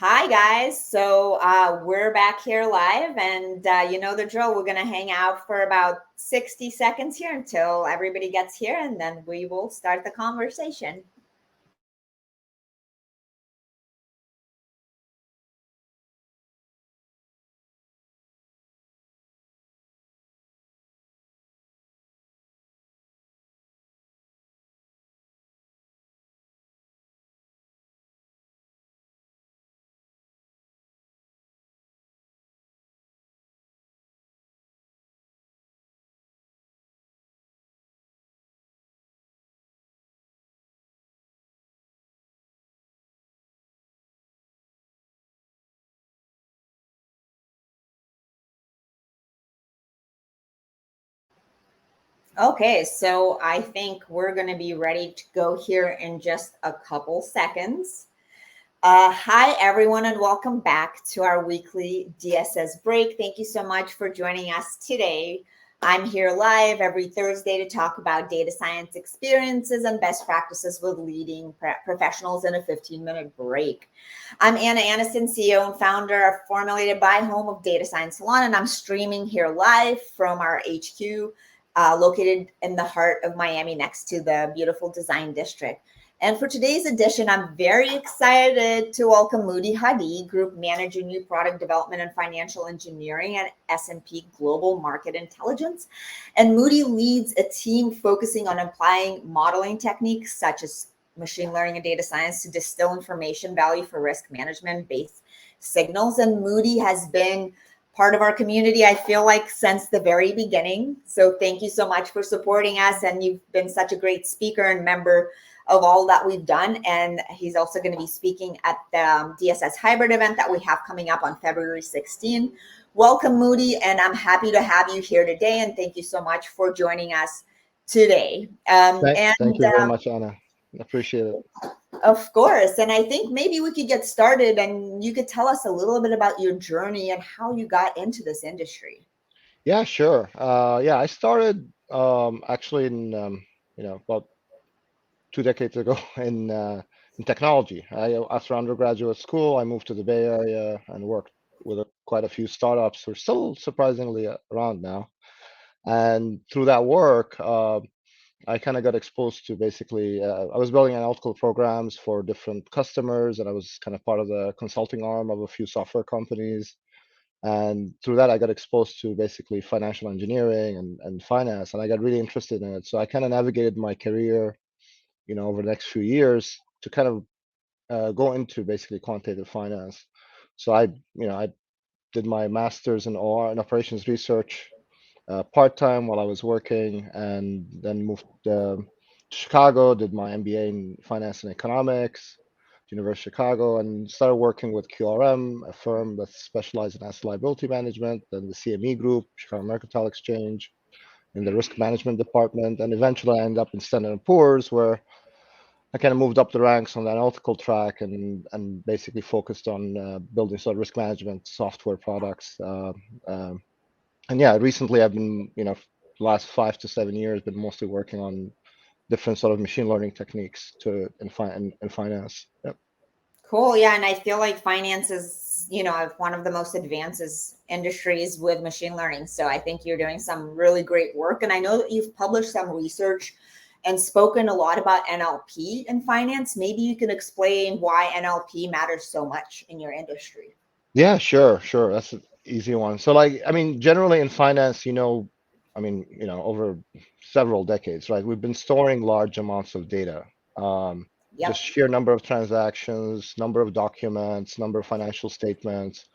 Hi, guys. So we're back here live, and you know the drill. We're going to hang out for about 60 seconds here until everybody gets here, and then we will start the conversation. Okay, so I think we're going to be ready to go here in just a couple seconds. Hi, everyone, and welcome back to our weekly DSS break. Thank you so much for joining us today. I'm here live every Thursday to talk about data science experiences and best practices with leading professionals in a 15-minute break. I'm Anna Anderson, CEO and founder of Formulated by Home of Data Science Salon, and I'm streaming here live from our HQ located in the heart of Miami next to the beautiful Design District. And for today's edition, I'm very excited to welcome Moody Hadi, Group Manager, New Product Development and Financial Engineering at S&P Global Market Intelligence. And Moody leads a team focusing on applying modeling techniques such as machine learning and data science to distill information value for risk management based signals. And Moody has been part of our community, I feel like, since the very beginning. So thank you so much for supporting us. And you've been such a great speaker and member of all that we've done. And he's also going to be speaking at the DSS hybrid event that we have coming up on February 16. Welcome, Moody, and I'm happy to have you here today. And thank you so much for joining us today. Thank you very much, Anna. Appreciate it. Of course. And I think maybe we could get started and you could tell us a little bit about your journey and how you got into this industry. Yeah, sure. I started actually in about 2 decades ago in technology. After undergraduate school, I moved to the Bay Area and worked with quite a few startups who are still surprisingly around now. And through that work, I kind of got exposed to basically, I was building analytical programs for different customers, and I was kind of part of the consulting arm of a few software companies. And through that, I got exposed to basically financial engineering and finance, and I got really interested in it. So I kind of navigated my career, over the next few years to kind of go into basically quantitative finance. So I did my master's in OR in operations research part-time while I was working, and then moved to Chicago, did my MBA in finance and economics, University of Chicago, and started working with QRM, a firm that specializes in asset liability management, then the CME Group, Chicago Mercantile Exchange, in the risk management department, and eventually I ended up in Standard & Poor's, where I kind of moved up the ranks on the analytical track and basically focused on building sort of risk management software products. And yeah, recently I've been, last 5 to 7 years, been mostly working on different sort of machine learning techniques in finance. Yep. Cool. Yeah. And I feel like finance is, one of the most advanced industries with machine learning. So I think you're doing some really great work. And I know that you've published some research and spoken a lot about NLP in finance. Maybe you can explain why NLP matters so much in your industry. Yeah, sure. That's an easy one. So generally in finance, over several decades, right? We've been storing large amounts of data. Just Yep. sheer number of transactions, number of documents, number of financial statements.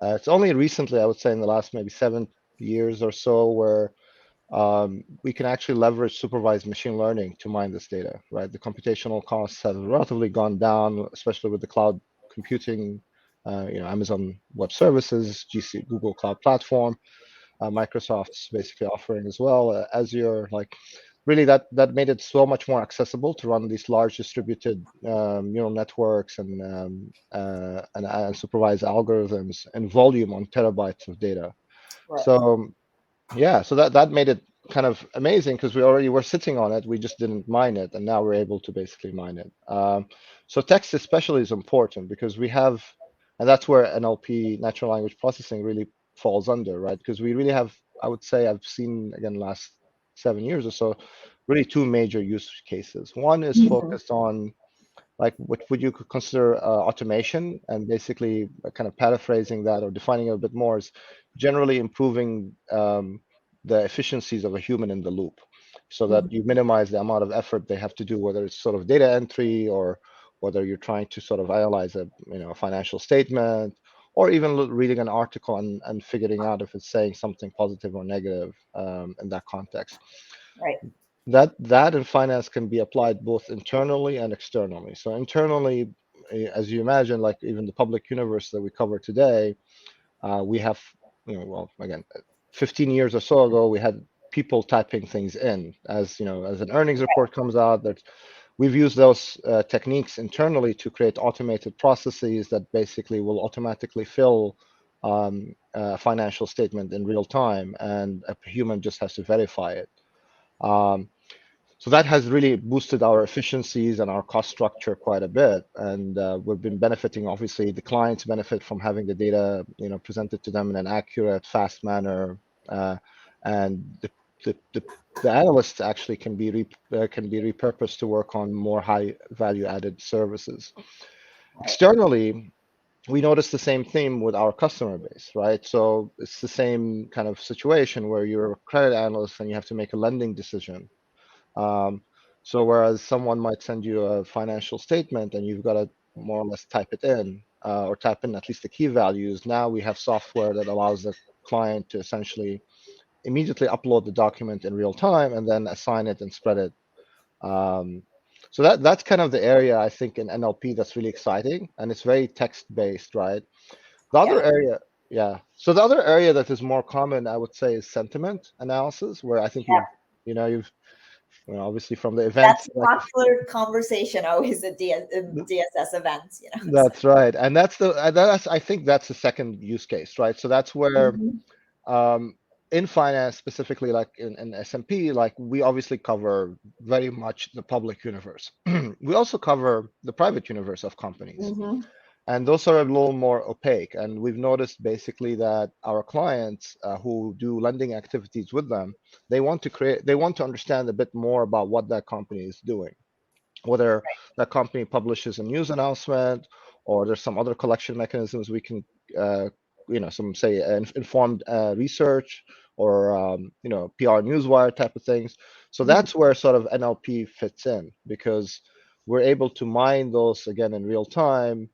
It's only recently, I would say in the last maybe 7 years or so, where we can actually leverage supervised machine learning to mine this data, right? The computational costs have relatively gone down, especially with the cloud computing, Amazon Web Services, Google Cloud Platform, Microsoft's basically offering as well, Azure, really that made it so much more accessible to run these large distributed neural networks and supervised algorithms and volume on terabytes of data. Right. So yeah, so that made it kind of amazing because we already were sitting on it. We just didn't mine it, and now we're able to basically mine it. So text especially is important because we have And that's where NLP, natural language processing, really falls under, right? Because we really have, I would say, I've seen again last 7 years or so, really two major use cases. One is Mhm. focused on like what would you could consider automation, and basically kind of paraphrasing that or defining it a bit more is generally improving the efficiencies of a human in the loop, so that Mhm. you minimize the amount of effort they have to do, whether it's sort of data entry or whether you're trying to sort of analyze a financial statement, or even reading an article and figuring out if it's saying something positive or negative in that context. Right. That in finance can be applied both internally and externally. So internally, as you imagine, like even the public universe that we cover today, we have, well, again, 15 years or so ago, we had people typing things in. As an earnings report comes out, that we've used those techniques internally to create automated processes that basically will automatically fill a financial statement in real time, and a human just has to verify it. Um, so that has really boosted our efficiencies and our cost structure quite a bit, and we've been benefiting. Obviously, the clients benefit from having the data, presented to them in an accurate, fast manner, uh, and the analysts actually can be repurposed to work on more high value added services. Right. Externally, we notice the same theme with our customer base, right? So it's the same kind of situation where you're a credit analyst and you have to make a lending decision. So whereas someone might send you a financial statement and you've got to more or less type it in, or type in at least the key values, now we have software that allows the client to essentially immediately upload the document in real time and then assign it and spread it. Um, so that's kind of the area I think in NLP that's really exciting, and it's very text based, right? The other Yeah. area, yeah. So the other area that is more common, I would say, is sentiment analysis, where I think you've obviously from the That's events, a like popular conversation always at DSS events, So. that's right, and that's I think that's the second use case, right? So that's where Mhm. um, in finance specifically, like in S&P, like we obviously cover very much the public universe. We also cover the private universe of companies. Mhm. And those are a little more opaque. And we've noticed basically that our clients who do lending activities with them, they want to understand a bit more about what that company is doing, whether that company publishes a news announcement or there's some other collection mechanisms we can, uh, some say informed research or, PR newswire type of things. So Mhm. that's where sort of NLP fits in, because we're able to mine those again in real time,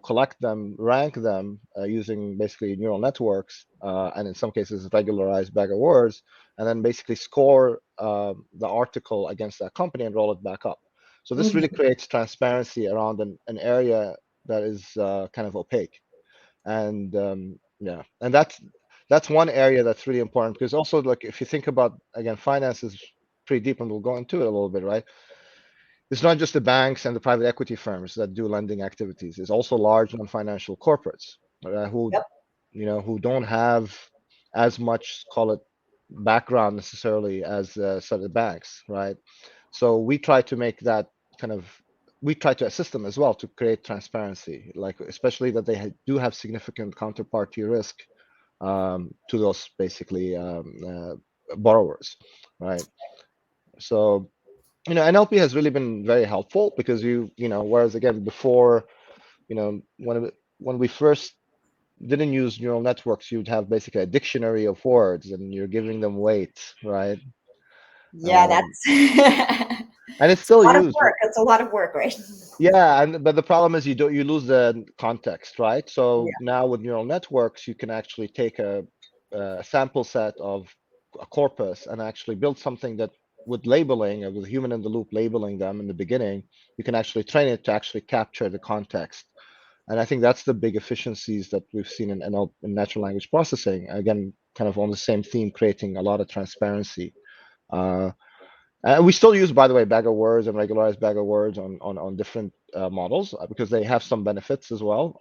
collect them, rank them using basically neural networks, and in some cases regularized bag of words, and then basically score the article against that company and roll it back up. So this really Mhm. creates transparency around an area that is kind of opaque. And yeah, and that's one area that's really important, because also, like, if you think about, again, finance is pretty deep, and we'll go into it a little bit, right? It's not just the banks and the private equity firms that do lending activities. It's also large non-financial corporates Yep. who don't have as much, call it, background necessarily as sort of the banks, right? So we try to make that kind of we try to assist them as well to create transparency, like especially that they do have significant counterparty risk to those basically borrowers, right? So NLP has really been very helpful, because whereas again before, when we first didn't use neural networks, you'd have basically a dictionary of words and you're giving them weight, right? Yeah, Um, that's it's and it's a still lot of used. work. It's a lot of work, right? Yeah, and but the problem is you lose the context, right? So Yeah. now with neural networks, you can actually take a sample set of a corpus and actually build something that, with labeling, with human in the loop labeling them in the beginning, you can actually train it to actually capture the context. And I think that's the big efficiencies that we've seen in NL, in natural language processing. Again, kind of on the same theme, creating a lot of transparency. Uh, and we still use, by the way, bag of words and regularized bag of words on different models, because they have some benefits as well.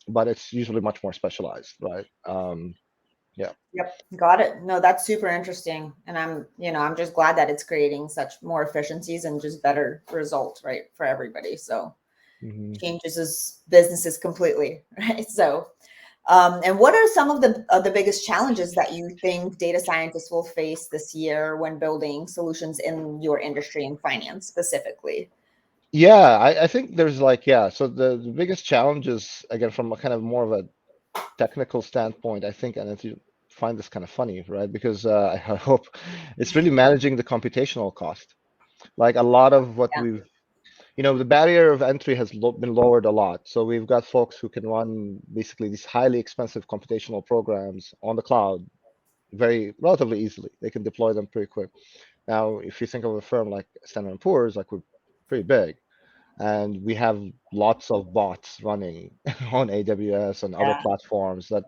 But it's usually much more specialized, right? Yeah. Yep. Got it. No, that's super interesting. And I'm just glad that it's creating such more efficiencies and just better results, right, for everybody. So Hmm. changes his businesses completely, right? So, and what are some of the biggest challenges that you think data scientists will face this year when building solutions in your industry and finance specifically? Yeah, I think there's like, yeah, so the biggest challenges, again, from a kind of more of a technical standpoint, I think, and if you find this kind of funny, right? Because I hope it's really managing the computational cost. Like a lot of what Yeah, we've, the barrier of entry has been lowered a lot. So we've got folks who can run basically these highly expensive computational programs on the cloud very relatively easily. They can deploy them pretty quick. Now, if you think of a firm like Standard& and Poor's, like we're pretty big, and we have lots of bots running on AWS and other yeah, platforms that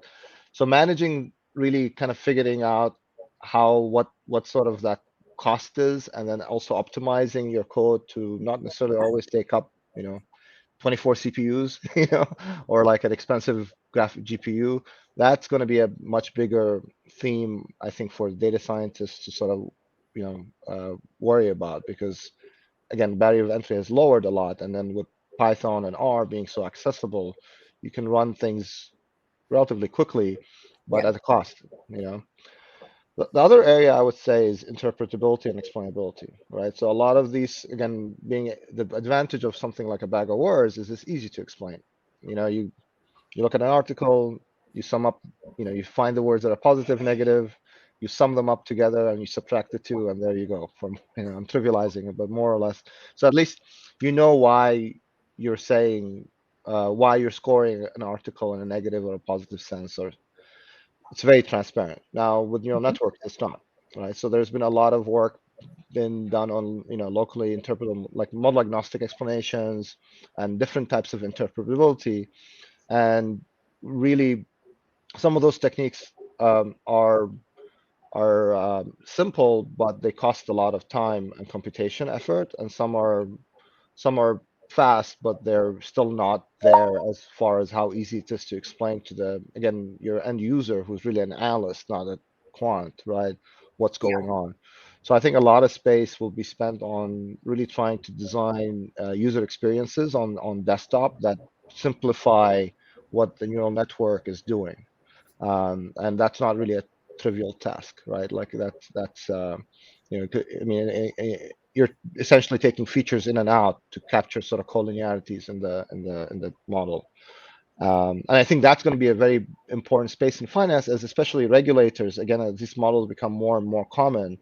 so managing really kind of figuring out how what sort of that cost is, and then also optimizing your code to not necessarily always take up 24 CPUs, or like an expensive graphic GPU. That's going to be a much bigger theme, I think, for data scientists to sort of worry about, because again, barrier of entry has lowered a lot, and then with Python and R being so accessible, you can run things relatively quickly, but yeah, at a cost. The other area I would say is interpretability and explainability, right? So a lot of these, again, being the advantage of something like a bag of words is it's easy to explain. You look at an article, you sum up, you find the words that are positive, negative, you sum them up together and you subtract the two, and there you go. I'm trivializing it, but more or less. So at least you know why you're saying, why you're scoring an article in a negative or a positive sense, or it's very transparent. Now with neural mhm, networks, it's not, right? So there's been a lot of work been done on, locally interpretable, like model agnostic explanations and different types of interpretability, and really some of those techniques are simple, but they cost a lot of time and computation effort, and some are fast, but they're still not there as far as how easy it is to explain to again, your end user, who's really an analyst, not a quant, right? What's yeah, going on. So I think a lot of space will be spent on really trying to design user experiences on desktop that simplify what the neural network is doing. And that's not really a trivial task, right? Like I mean, you're essentially taking features in and out to capture sort of collinearities in the model. And I think that's going to be a very important space in finance, as especially regulators, again, as these models become more and more common,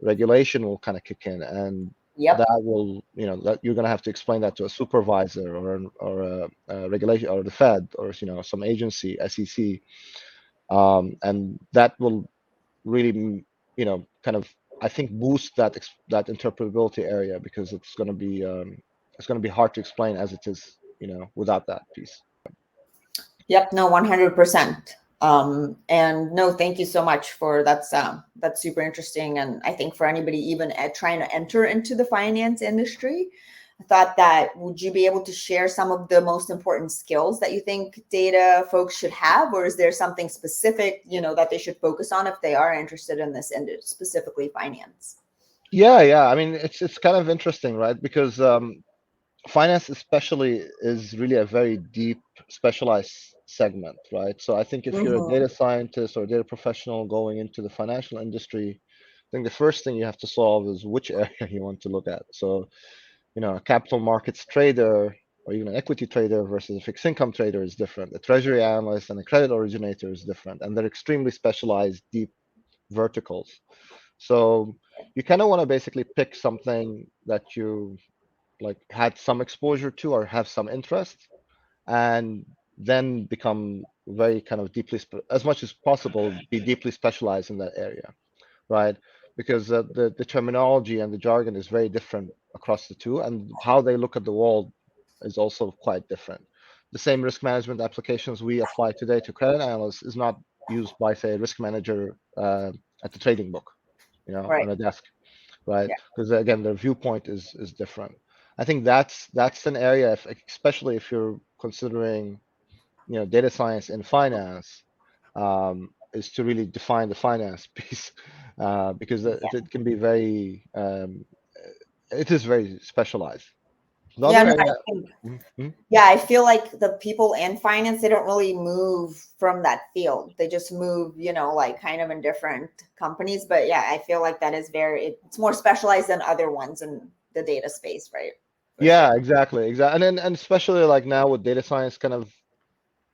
regulation will kind of kick in, and yep, that will, that you're going to have to explain that to a supervisor or a regulation or the Fed or some agency, SEC, and that will really, kind of, I think, boost that interpretability area, because it's going to be hard to explain as it is, without that piece. yep. No, 100%. And no, thank you so much for that's super interesting. And I think for anybody even trying to enter into the finance industry, I thought that would you be able to share some of the most important skills that you think data folks should have, or is there something specific, that they should focus on if they are interested in this industry, specifically finance? Yeah, yeah. I mean, it's kind of interesting, right? Because finance especially is really a very deep specialized segment, right? So I think if you're a Hmm. data scientist or a data professional going into the financial industry, I think the first thing you have to solve is which area you want to look at. So, a capital markets trader or even an equity trader versus a fixed income trader is different. A treasury analyst and a credit originator is different, and they're extremely specialized, deep verticals. So you kind of want to basically pick something that you like had some exposure to or have some interest, and then become very kind of as much as possible, be deeply specialized in that area, right? Because the terminology and the jargon is very different across the two, and how they look at the world is also quite different. The same risk management applications we apply today to credit analysts is not used by, say, a risk manager at the trading book, Right. on a desk, right? Yeah. Because again, their viewpoint is different. I think that's an area, especially if you're considering, data science in finance, is to really define the finance piece, because it can be very, it is very specialized. The Yeah, other no, I area. think, Mhm. yeah, I feel like the people in finance, they don't really move from that field. They just move, like kind of in different companies. But yeah, I feel like that is it's more specialized than other ones in the data space, right? For sure. Yeah, exactly. And especially like now with data science kind of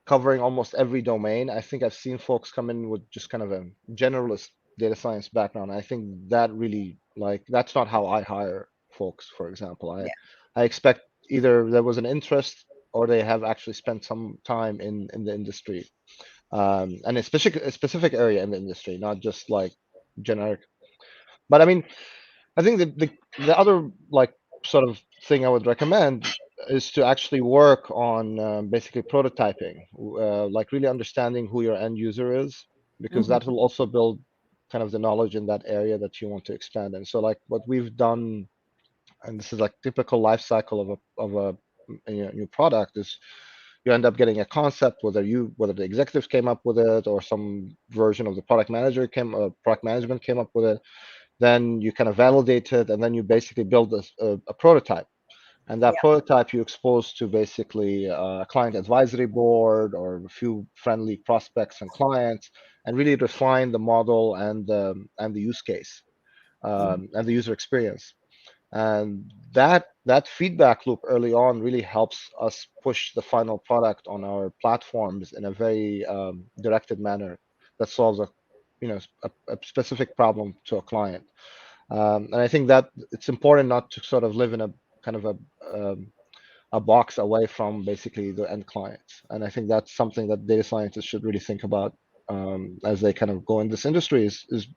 covering almost every domain. I think I've seen folks come in with just kind of a generalist data science background. I think that really like that's not how I hire folks, for example. Yeah. I expect either there was an interest or they have actually spent some time in the industry, and a specific area in the industry, not just like generic. But I mean, I think the other like sort of thing I would recommend is to actually work on basically prototyping, like really understanding who your end user is, because Hmm. that will also build kind of the knowledge in that area that you want to expand in. So like what we've done, and this is like typical life cycle of a new product is you end up getting a concept, whether the executives came up with it or some version of the product management came up with it, then you kind of validate it, and then you basically build a prototype. And that Yeah. prototype you expose to basically a client advisory board or a few friendly prospects and clients, and really refine the model and the use case Mhm. and the user experience. And that feedback loop early on really helps us push the final product on our platforms in a very directed manner that solves a specific problem to a client. And I think that it's important not to sort of live in a kind of a box away from basically the end clients. And I think that's something that data scientists should really think about as they kind of go in this industry is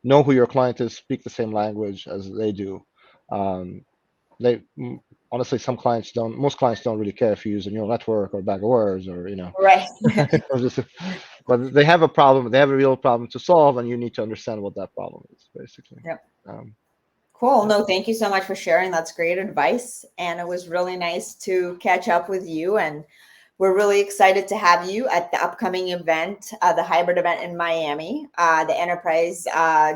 know who your client is, speak the same language as they do. Um, they honestly, most clients don't really care if you use a neural network or a bag of words or Right. or just, but they have a problem. They have a real problem to solve, and you need to understand what that problem is, basically. Yeah. Um, Cool. yeah. No, thank you so much for sharing. That's great advice. And it was really nice to catch up with you. And we're really excited to have you at the upcoming event, the hybrid event in Miami, the Enterprise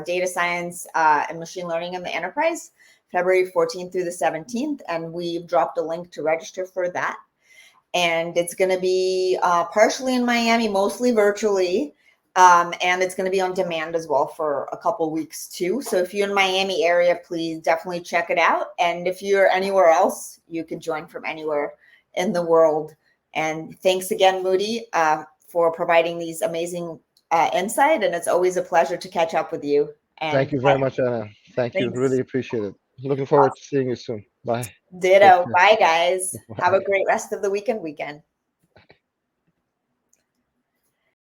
Data Science and Machine Learning in the Enterprise, February 14th through the 17th. And we've dropped a link to register for that. And it's going to be partially in Miami, mostly virtually. And it's going to be on demand as well for a couple weeks too. So if you're in Miami area, please definitely check it out. And if you're anywhere else, you can join from anywhere in the world. And thanks again, Moody, for providing these amazing insight. And it's always a pleasure to catch up with you. Thank And you very much, Anna. Thank you. thanks. Really appreciate it. Looking forward to seeing you soon. Bye. Take Ditto. care. Bye, guys. Have a Bye. great rest of the weekend.